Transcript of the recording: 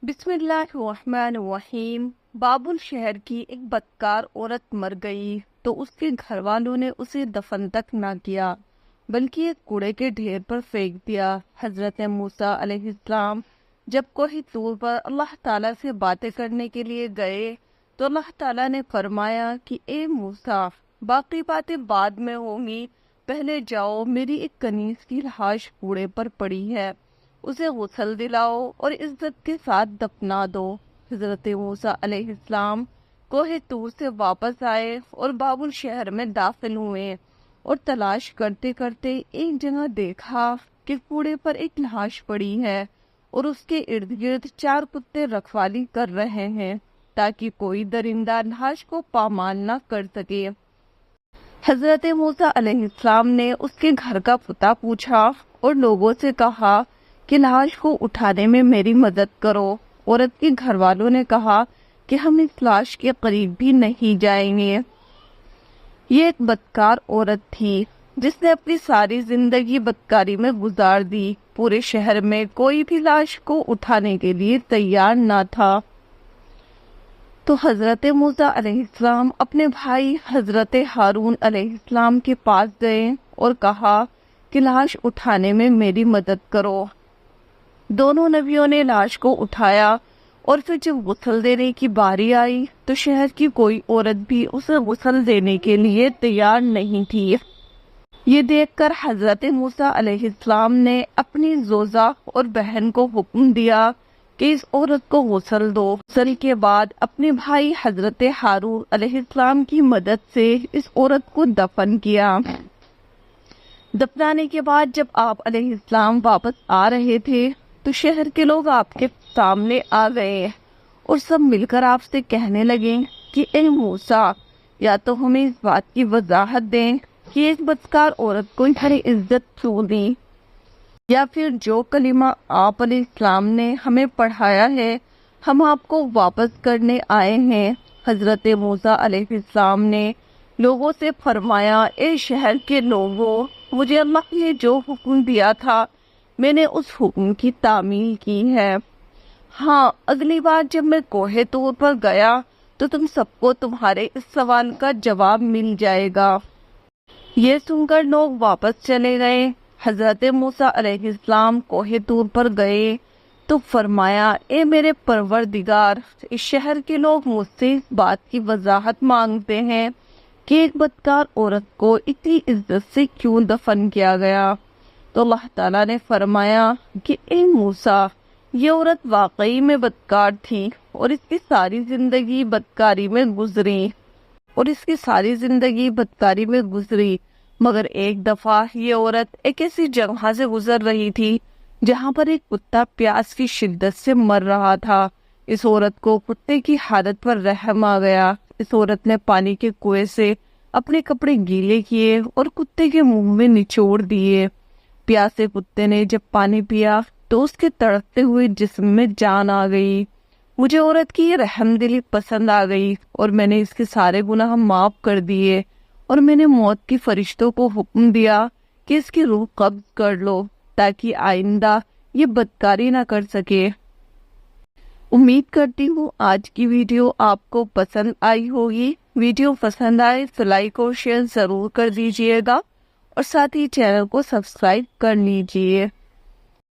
بسم اللہ الرحمن الرحیم۔ بابل شہر کی ایک بدکار عورت مر گئی تو اس کے گھر والوں نے اسے دفن تک نہ کیا بلکہ ایک کوڑے کے ڈھیر پر پھینک دیا۔ حضرت موسیٰ علیہ السلام جب کوہ طور پر اللہ تعالیٰ سے باتیں کرنے کے لیے گئے تو اللہ تعالیٰ نے فرمایا کہ اے موسیٰ، باقی باتیں بعد میں ہوں گی، پہلے جاؤ، میری ایک کنیز کی لاش کوڑے پر پڑی ہے، اسے غسل دلاؤ اور عزت کے ساتھ دفنا دو۔ حضرت موسیٰ علیہ السلام کوہ طور سے واپس آئے اور بابل شہر میں داخل ہوئے اور تلاش کرتے کرتے ایک جگہ دیکھا کہ کوڑے پر ایک لاش پڑی ہے اور اس کے ارد گرد 4 کتے رکھوالی کر رہے ہیں تاکہ کوئی درندہ لاش کو پامال نہ کر سکے۔ حضرت موسیٰ علیہ السلام نے اس کے گھر کا پتہ پوچھا اور لوگوں سے کہا کہ لاش کو اٹھانے میں میری مدد کرو۔ عورت کے گھر والوں نے کہا کہ ہم اس لاش کے قریب بھی نہیں جائیں گے۔ یہ ایک بدکار عورت تھی جس نے اپنی ساری زندگی بدکاری میں گزار دی۔ پورے شہر میں کوئی بھی لاش کو اٹھانے کے لیے تیار نہ تھا۔ تو حضرت موسیٰ علیہ السلام اپنے بھائی حضرت ہارون علیہ السلام کے پاس گئے اور کہا کہ لاش اٹھانے میں میری مدد کرو۔ دونوں نبیوں نے لاش کو اٹھایا اور پھر جب غسل دینے کی باری آئی تو شہر کی کوئی عورت بھی اسے غسل دینے کے لیے تیار نہیں تھی۔ یہ دیکھ کر حضرت موسیٰ علیہ السلام نے اپنی زوجہ اور بہن کو حکم دیا کہ اس عورت کو غسل دو۔ غسل کے بعد اپنے بھائی حضرت ہارون علیہ السلام کی مدد سے اس عورت کو دفن کیا۔ دفنانے کے بعد جب آپ علیہ السلام واپس آ رہے تھے تو شہر کے لوگ آپ کے سامنے آ گئے اور سب مل کر آپ سے کہنے لگے کہ اے موسیٰ، یا تو ہمیں اس بات کی وضاحت دیں کہ ایک بدکار عورت کو اتنی عزت کیوں دی، یا پھر جو کلمہ آپ علیہ السلام نے ہمیں پڑھایا ہے ہم آپ کو واپس کرنے آئے ہیں۔ حضرت موسیٰ علیہ السلام نے لوگوں سے فرمایا، اے شہر کے لوگوں، مجھے اللہ نے جو حکم دیا تھا میں نے اس حکم کی تعمیل کی ہے۔ ہاں، اگلی بار جب میں کوہ طور پر گیا تو تم سب کو تمہارے اس سوال کا جواب مل جائے گا۔ یہ سن کر لوگ واپس چلے گئے۔ حضرت موسیٰ علیہ السلام کوہ طور پر گئے تو فرمایا، اے میرے پروردگار، اس شہر کے لوگ مجھ سے اس بات کی وضاحت مانگتے ہیں کہ ایک بدکار عورت کو اتنی عزت سے کیوں دفن کیا گیا۔ تو اللہ تعالیٰ نے فرمایا کہ اے موسیٰ، یہ عورت واقعی میں بدکار تھی اور اس کی ساری زندگی بدکاری میں گزری مگر ایک دفعہ یہ عورت ایک ایسی جگہ سے گزر رہی تھی جہاں پر ایک کتا پیاس کی شدت سے مر رہا تھا۔ اس عورت کو کتے کی حالت پر رحم آ گیا۔ اس عورت نے پانی کے کنویں سے اپنے کپڑے گیلے کیے اور کتے کے منہ میں نچوڑ دیے۔ پیاسے کتے نے جب پانی پیا تو اس کے تڑپتے ہوئے جسم میں جان آ گئی۔ مجھے عورت کی یہ رحم دلی پسند آ گئی اور میں نے اس کے سارے گناہ معاف کر دیے اور میں نے موت کی فرشتوں کو حکم دیا کہ اس کی روح قبض کر لو تاکہ آئندہ یہ بدکاری نہ کر سکے۔ امید کرتی ہوں آج کی ویڈیو آپ کو پسند آئی ہوگی۔ ویڈیو پسند آئے تو لائک اور شیئر ضرور کر دیجیے گا اور ساتھ ہی چینل کو سبسکرائب کر لیجیے۔